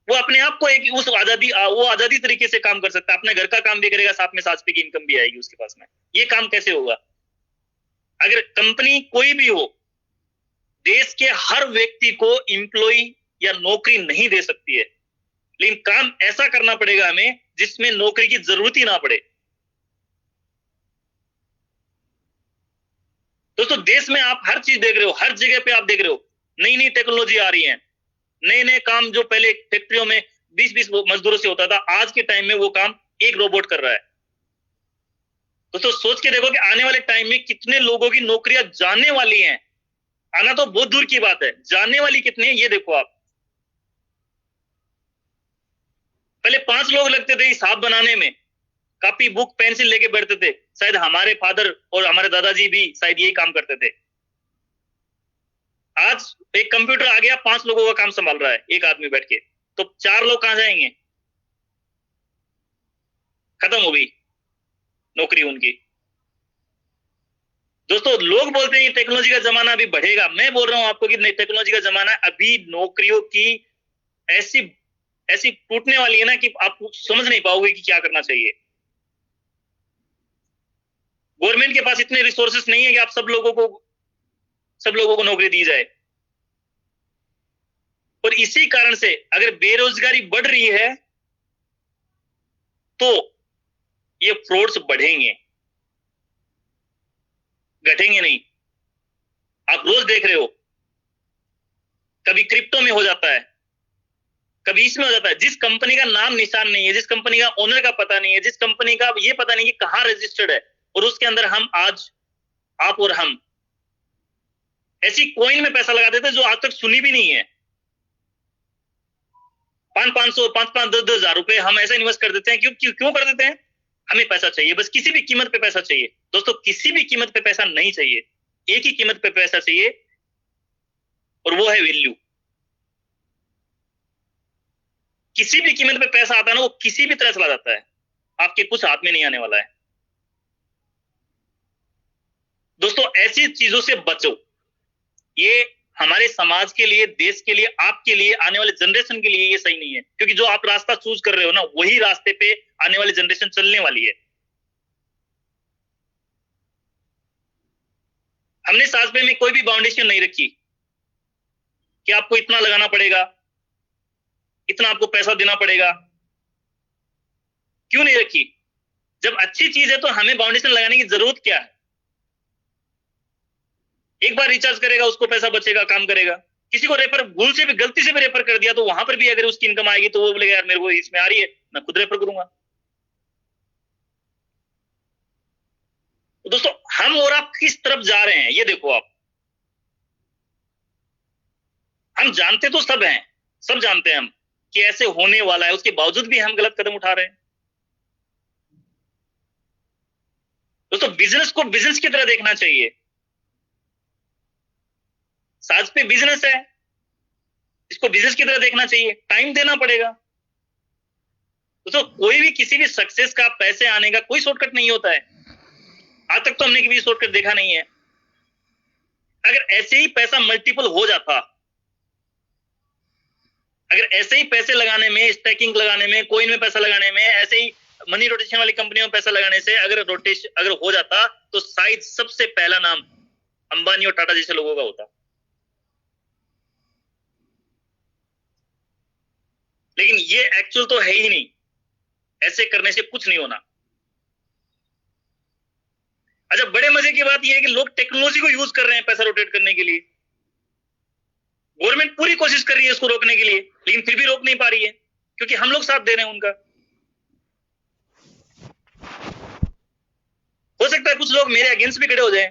वो अपने आप को एक वो आजादी तरीके से काम कर सकता है, अपने घर का काम भी करेगा, साथ में साजपे की इनकम भी आएगी उसके पास में। ये काम कैसे होगा? अगर कंपनी कोई भी हो, देश के हर व्यक्ति को एम्प्लॉय या नौकरी नहीं दे सकती है, लेकिन काम ऐसा करना पड़ेगा हमें जिसमें नौकरी की जरूरत ही ना पड़े। दोस्तों, देश में आप हर चीज देख रहे हो, हर जगह पे आप देख रहे हो, नई नई टेक्नोलॉजी आ रही है, नए नए काम जो पहले फैक्ट्रियों में 20-20 मजदूरों से होता था, आज के टाइम में वो काम एक रोबोट कर रहा है। तो सोच के देखो कि आने वाले टाइम में कितने लोगों की नौकरियां जाने वाली हैं। आना तो बहुत दूर की बात है, जाने वाली कितनी है ये देखो आप। पहले 5 लोग लगते थे हिसाब बनाने में, कॉपी बुक पेंसिल लेके बैठते थे। शायद हमारे फादर और हमारे दादाजी भी शायद यही काम करते थे। आज एक कंप्यूटर आ गया, 5 लोगों का काम संभाल रहा है एक आदमी बैठ के, तो 4 लोग कहां जाएंगे? खत्म हो गई नौकरी उनकी। दोस्तों लोग बोलते हैं टेक्नोलॉजी का जमाना अभी बढ़ेगा, मैं बोल रहा हूं आपको कि नहीं, टेक्नोलॉजी का जमाना अभी नौकरियों की ऐसी ऐसी टूटने वाली है ना कि आप समझ नहीं पाओगे कि क्या करना चाहिए। गवर्नमेंट के पास इतने रिसोर्सेस नहीं है कि आप सब लोगों को नौकरी दी जाए। और इसी कारण से अगर बेरोजगारी बढ़ रही है तो ये फ्रॉड्स बढ़ेंगे, घटेंगे नहीं। आप रोज देख रहे हो, कभी क्रिप्टो में हो जाता है, कभी इसमें हो जाता है। जिस कंपनी का नाम निशान नहीं है, जिस कंपनी का ओनर का पता नहीं है, जिस कंपनी का ये पता नहीं कि कहां रजिस्टर्ड है, और उसके अंदर हम आज आप और हम ऐसी कॉइन में पैसा लगा देते जो आज तक सुनी भी नहीं है। 500 5 10 हजार रुपए हम ऐसा इन्वेस्ट कर देते हैं। क्यों कर देते हैं? हमें पैसा चाहिए, बस किसी भी कीमत पे पैसा चाहिए। दोस्तों किसी भी कीमत पे पैसा नहीं चाहिए, एक ही कीमत पे पैसा चाहिए, और वो है वैल्यू। किसी भी कीमत पे पैसा आता है ना, वो किसी भी तरह चला जाता है, आपके कुछ हाथ में नहीं आने वाला है। दोस्तों ऐसी चीजों से बचो, ये हमारे समाज के लिए, देश के लिए, आपके लिए, आने वाले जनरेशन के लिए ये सही नहीं है। क्योंकि जो आप रास्ता चूज कर रहे हो ना, वही रास्ते पे आने वाली जनरेशन चलने वाली है। हमने साजपे में कोई भी बाउंडेशन नहीं रखी कि आपको इतना लगाना पड़ेगा, इतना आपको पैसा देना पड़ेगा। क्यों नहीं रखी? जब अच्छी चीज है तो हमें बाउंडेशन लगाने की जरूरत क्या है? एक बार रिचार्ज करेगा उसको पैसा बचेगा, काम करेगा। किसी को रेफर भूल से भी, गलती से भी रेफर कर दिया तो वहां पर भी अगर उसकी इनकम आएगी तो वो बोलेगा यार मेरे को इसमें आ रही है, मैं खुद रेफर करूंगा। तो दोस्तों हम और आप किस तरफ जा रहे हैं ये देखो आप। हम जानते तो सब हैं, सब जानते हैं हम कि ऐसे होने वाला है, उसके बावजूद भी हम गलत कदम उठा रहे हैं। दोस्तों बिजनेस को बिजनेस की तरह देखना चाहिए। साज पे बिजनेस है, इसको बिजनेस की तरह देखना चाहिए, टाइम देना पड़ेगा। दोस्तों कोई भी किसी भी सक्सेस का, पैसे आने का कोई शॉर्टकट नहीं होता है। आज तक तो हमने कभी शॉर्टकट देखा नहीं है। अगर ऐसे ही पैसा मल्टीपल हो जाता, अगर ऐसे ही पैसे लगाने में, स्टैकिंग लगाने में, कॉइन में पैसा लगाने में, ऐसे ही मनी रोटेशन वाली कंपनियों में पैसा लगाने से अगर हो जाता तो शायद सबसे पहला नाम अंबानी और टाटा जैसे लोगों का होता। लेकिन ये एक्चुअल तो है ही नहीं, ऐसे करने से कुछ नहीं होना। अच्छा बड़े मजे की बात यह है कि लोग टेक्नोलॉजी को यूज कर रहे हैं पैसा रोटेट करने के लिए। गवर्नमेंट पूरी कोशिश कर रही है इसको रोकने के लिए, लेकिन फिर भी रोक नहीं पा रही है क्योंकि हम लोग साथ दे रहे हैं उनका। हो सकता है कुछ लोग मेरे अगेंस्ट भी खड़े हो जाएं,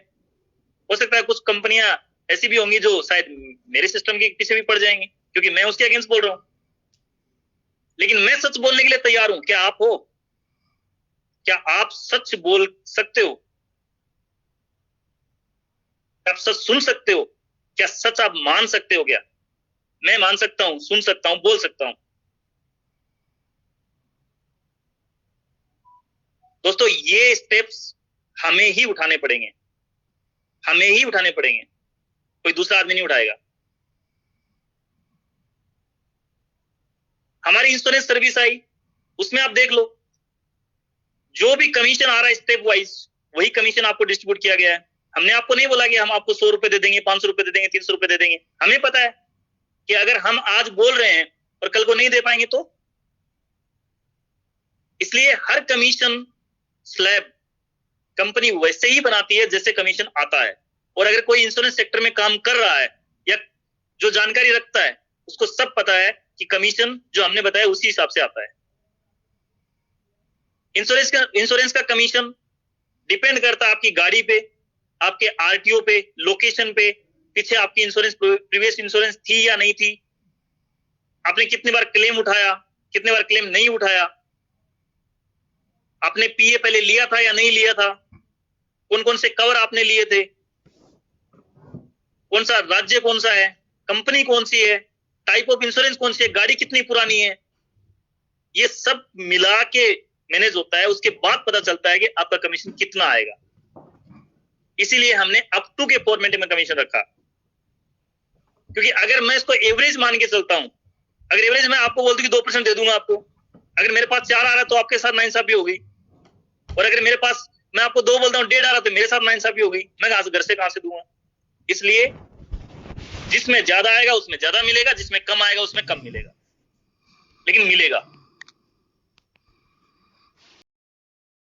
हो सकता है कुछ कंपनियां ऐसी भी होंगी जो शायद मेरे सिस्टम के पीछे भी पड़ जाएंगी क्योंकि मैं उसके अगेंस्ट बोल रहा हूं। लेकिन मैं सच बोलने के लिए तैयार हूं। क्या आप हो? क्या आप सच बोल सकते हो? आप सच सुन सकते हो? क्या सच आप मान सकते हो? क्या मैं मान सकता हूं, सुन सकता हूं, बोल सकता हूं। दोस्तों ये स्टेप्स हमें ही उठाने पड़ेंगे, हमें ही उठाने पड़ेंगे, कोई दूसरा आदमी नहीं उठाएगा। हमारी इंश्योरेंस सर्विस आई, उसमें आप देख लो जो भी कमीशन आ रहा है स्टेप वाइज वही कमीशन आपको डिस्ट्रीब्यूट किया गया है। हमने आपको नहीं बोला कि हम आपको 100 रुपए दे देंगे, 500 रुपए दे देंगे, 300 रुपए दे देंगे। हमें पता है कि अगर हम आज बोल रहे हैं और कल को नहीं दे पाएंगे तो, इसलिए हर कमीशन स्लैब कंपनी वैसे ही बनाती है जैसे कमीशन आता है। और अगर कोई इंश्योरेंस सेक्टर में काम कर रहा है या जो जानकारी रखता है उसको सब पता है कि कमीशन जो हमने बताया उसी हिसाब से आता है। इंश्योरेंस का कमीशन डिपेंड करता है आपकी गाड़ी पे, आपके आरटीओ पे, लोकेशन पे, पीछे आपकी इंश्योरेंस प्रीवियस इंश्योरेंस थी या नहीं थी, आपने कितनी बार क्लेम उठाया, कितने बार क्लेम नहीं उठाया, आपने पीए पहले लिया था या नहीं लिया था, कौन कौन से कवर आपने लिए थे, कौन सा राज्य कौन सा है, कंपनी कौन सी है, टाइप ऑफ इंश्योरेंस कौन सी है, गाड़ी कितनी पुरानी है, ये सब मिला के मैनेज होता है। उसके बाद पता चलता है कि आपका कमीशन कितना आएगा। इसीलिए हमने अप टू के फॉर्मेट में कमीशन रखा, क्योंकि अगर मैं इसको एवरेज मान के चलता हूं, अगर एवरेज मैं आपको बोल दूं कि 2% दे दूंगा आपको, अगर मेरे पास 4 आ रहा है तो आपके साथ नाइंसाफी हो गई, और अगर मेरे पास मैं आपको 2 बोलता हूं 1.5 आ रहा तो मेरे साथ नाइंसाफी हो गई, मैं घर से कहां से दूंगा। इसलिए जिसमें ज्यादा आएगा उसमें ज्यादा मिलेगा, जिसमें कम आएगा उसमें कम मिलेगा, लेकिन मिलेगा।